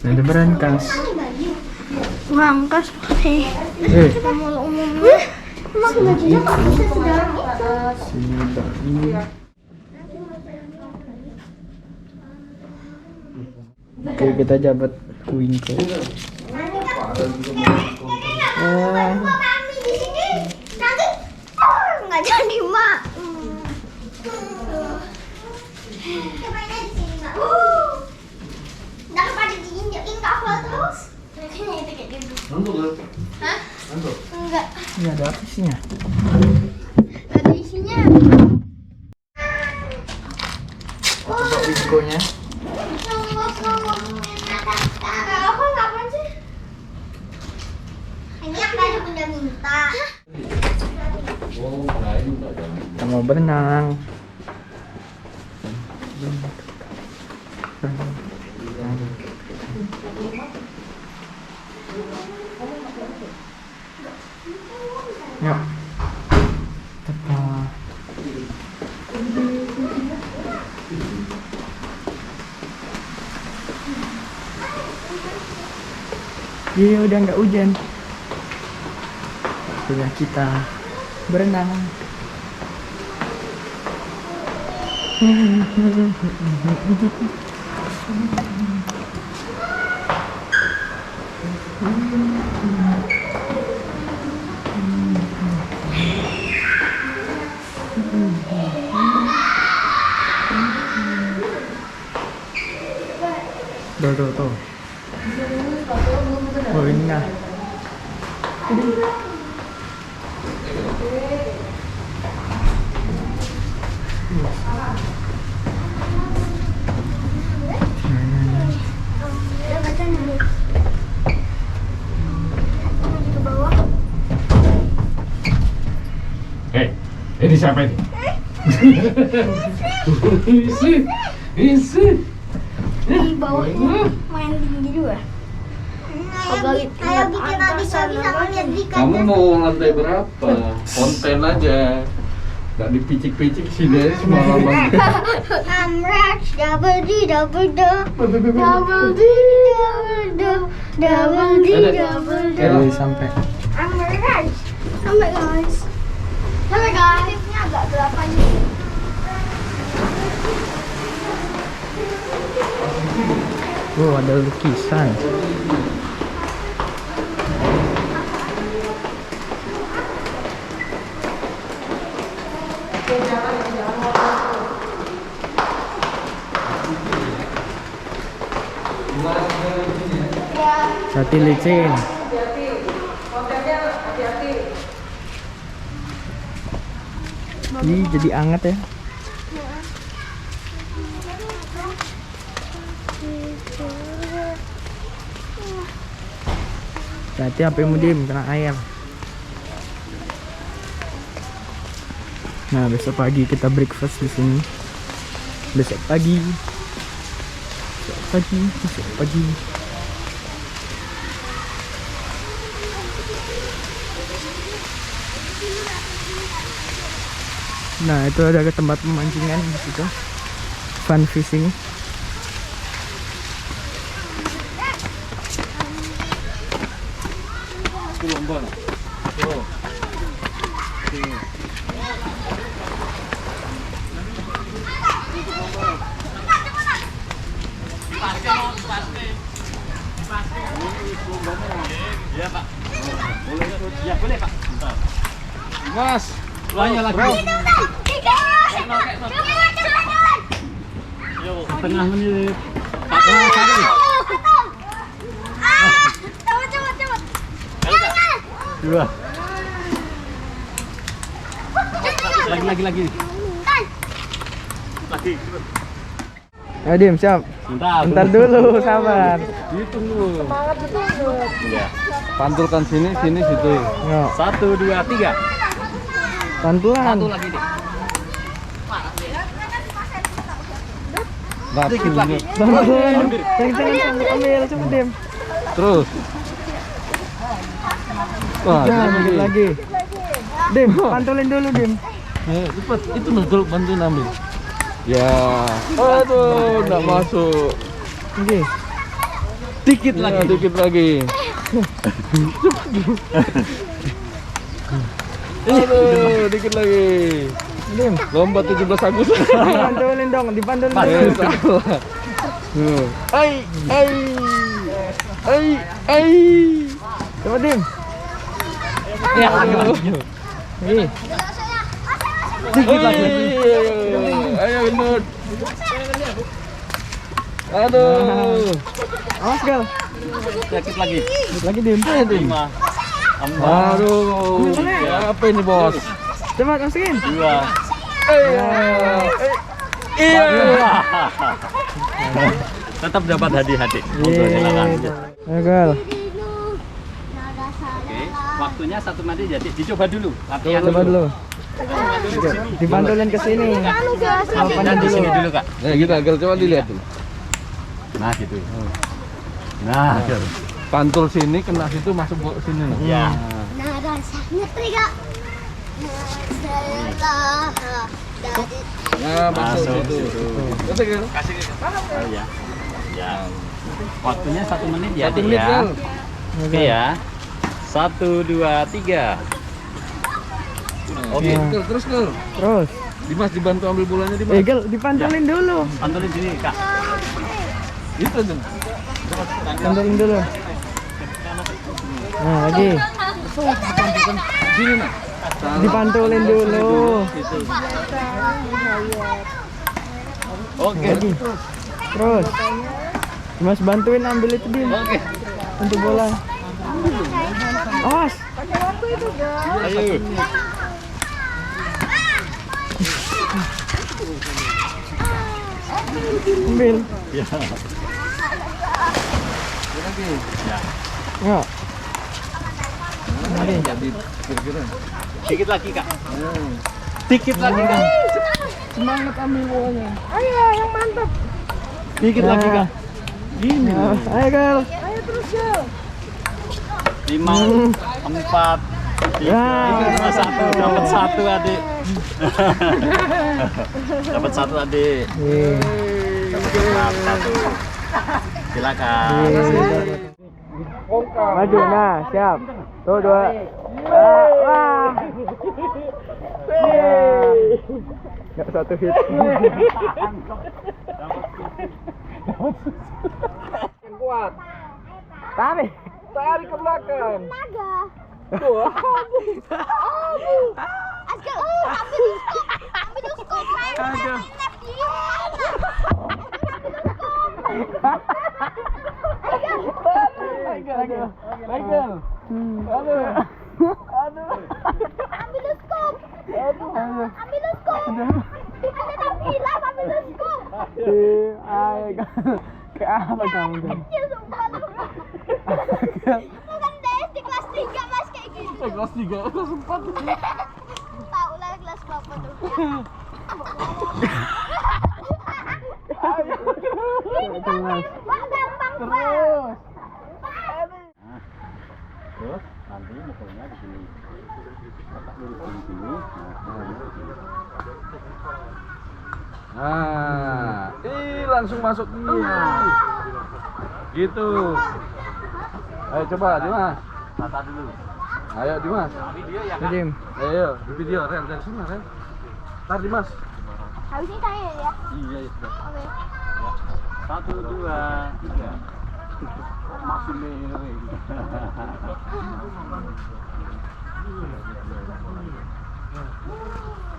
Ada berangkas. Berangkas pakai umumnya. Emang gajinya kok bisa sedalam itu? Sini ini. Oke, kita jabat Winko. Kami di sini nanti nggak jadi mak. Cobain aja di sini mak. Daripada diinjekin kapal terus. Kayaknya itu kayak gitu. Hah? Enggak. Ini ada apa isinya? Ada isinya. Coba Winko-nya. Aku ngapain sih? Ini yang tadi bunda minta. Kita mau berenang. Yuk. Apa? Iya, udah nggak hujan. Sudah kita berenang. Tuh. Oh, ini nah. Ini siapa ini? Isi. Di bawahnya main tinggi juga. Kayak bikin bisa ngeliat di Kamu mau lantai berapa? Konten aja. Gak dipicik-picik sini aja semalaman. I'm rich, double D, double D, double D, double D, double D. Oke, sampai. I'm rich. Sampai guys. Sampai guys. Ini agak gelap aja. Oh, ada lukisan. Hati licin. Ini jadi anget ya. Hati HP-mu Dim, kena air. Nah, besok pagi kita breakfast di sini. Besok pagi. Nah, itu ada tempat pemancingan di situ. Fun fishing. Iya Pak. Ya boleh Pak. Mas, banyak lagi. Setengah menit. Dua. Lagi. Lagi. Ayo Dim, siap. Bentar dulu, sabar. Hitung dulu. Semangat betul. Iya. Pantulkan sini, situ. Yo. 1, 2, 3. Pelan-pelan. Satu lagi nih. Dikit lagi. Pelan-pelan. Jangan ambil, coba Dim. Terus. Wah, Dikit lagi. Dim, pantulin dulu Dim. Cepat, itu nugul bantuin ambil. Ya, aduh, nggak masuk. Oke. Dikit lagi. Dikit lagi. Aduh, dikit lagi. Dim. Lomba 17 Agustus. Dipantulin dong, dipantulin dulu. Ai. Coba Dim. Ya, Nih. dikit lagi. Ayo Gendut. Aduh. Awas Gal. Dikit lagi. Dikit lagi Dim. 5. Aduh. Apa ini, Bos? Coba masukin. 2. Iya. Tetap dapat hadiah. Iya. Ayo Gal. Oke, waktunya 1 menit jadi dicoba dulu. Latihan Coba dulu. Dipantulin ke sini. Dan di sini dulu, Kak. Nah, kita agar coba dilihat dulu. Nah, gitu. Nah, gitu. Pantul sini kena situ masuk ke sini loh. Ya. Nah, rasanya tiga. Nah, masuk Masuk situ. situ. Betul kan? Oh ya. Ya. Waktunya 1 menit ya, 1 Dik, menit ya. kan? Oke ya. 1 2 3. Oke, Ya. Gal, terus Gal. Terus. Dimas dibantu ambil bolanya Dimas. Gal, dipantulin dulu. Pantulin sini, Kak. Itu tuh. Pantulin dulu. Nah, lagi. Sini nah. Dipantulin dulu. Oke. Lagi. Terus. Mas bantuin ambil itu Dim. Oke. Untuk bola. Awas. Ayo. Ambil. Ya. Ya. Ya. Lagi. Jadi kira-kira. Dikit lagi, Kak. Dikit lagi, Kak. Semangat ambil bolanya. Dikit lagi, Kak. Gini. Ayo Gal. 5 4 Ya. 1 dapat 1, Adik. Dapat 1, Adik. Dapat 1. Silakan. Maju, nah, siap. Tuh, 2. Wah. Nggak 1 hit. Kuat. Tarik. Tarik ke belakang. Naga. Tuh. Askar, ambil skop. Aduh. Lagi. Michael. Aduh. Ambil skop. Ambil skop. Ada tampilan, ambil skop. Ayo. Ke apa kamu? Kecil sumpah lu. Bukan DS di kelas 3 mas kayak gitu. Kelas 3, kelas 4. Tahu lah kelas berapa tuh. Ini gampang, Pak, gampang, Pak. Terus nanti mukulnya di sini. Letak dulu di sini. Nah, langsung masuk. Gitu. Ayo coba Dimas. Tata dulu. Ayo Dimas. Video ya, Dim. Ayo di video Ren dari sana Ren. Ntar Dimas. Habis ini saya ya. Iya, iya. Oke. 1 2 3. Masih miring.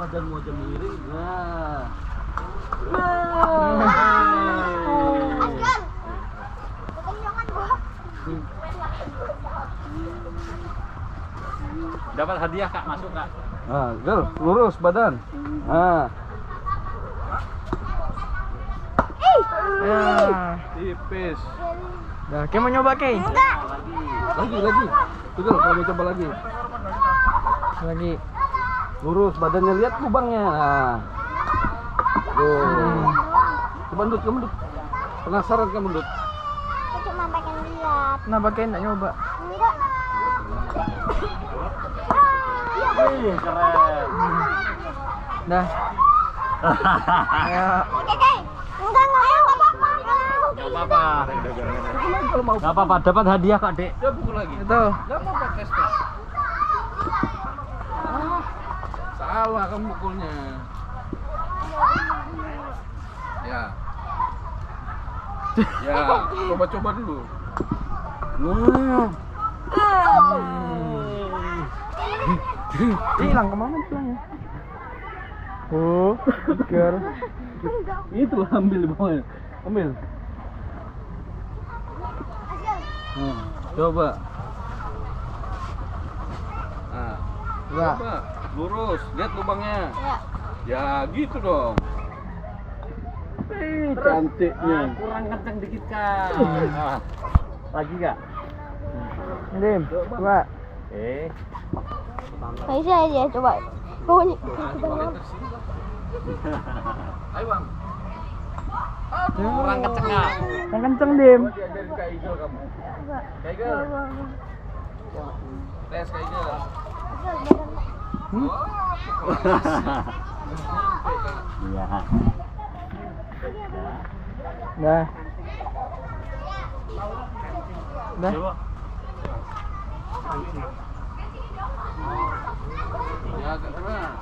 Badanmu aja miring. Nah. Askar. Kekenyangan gua. Dapat hadiah, Kak, masuk, Kak. Nah, Gel, lurus badan. Nah, Ya. tipis. Nah, kamu mau nyoba Kay? Enggak. Lagi. Tuh Gel, kalau mau coba lagi. Lagi. Lurus badannya, lihat lubangnya. Nah. Tuh. Coba Dut, kamu Dut. Penasaran kamu Dut? Aku cuma pengen lihat. Kenapa Kay nggak nyoba? Enggak. Wih, keren. Dah. Ya. Oke, Kay. Enggak mau, enggak apa-apa. Coba apa-apa. Nggak apa-apa, dapat hadiah kok, Dek. Dia pukul lagi. Itu. Nggak apa-apa, tes. Salah kamu pukulnya. Ya. Ya, coba-coba dulu. Wah. Hilang kemana tulangnya? Oh, girl. Itu ambil di bawahnya. Ambil. Coba. Nah, Enggak. coba. Lurus, lihat lubangnya. Ya. Ya, gitu dong. Cantiknya. Kurang kenceng dikit, Kak. Lagi nggak? Dim, coba. Bisa aja coba. Oh, ini. Ayo, Bang. Kurang kenceng nggak? Yang kenceng, Dim. Diajarin Kak Igel kamu. Kak Igel. Tes Kak Igel. Iya. Dah. Dah. Coba. Ya, agak keras.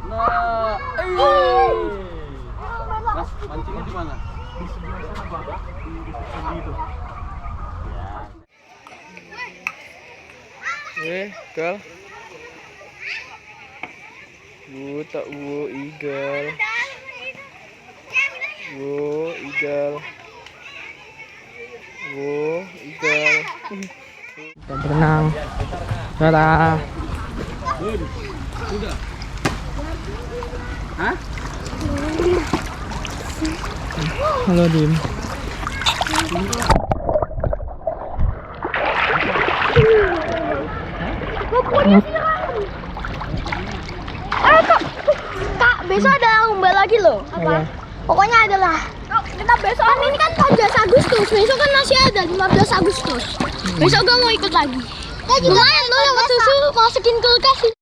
Nah, Mas, mancingnya di mana? Di sebelah sana, Bang. Di itu. Girl. Tak eagle. Eagle. Eagle. Kita berenang. Dadah. Sudah. Hah? Halo, Dim. Kak, besok ada lomba lagi loh. Apa? Pokoknya adalah kita besok kan ini kan 14 Agustus. Besok kan masih ada 15 Agustus. Besok gue mau ikut lagi. Lumayan loh dapat susu masukin kulkas.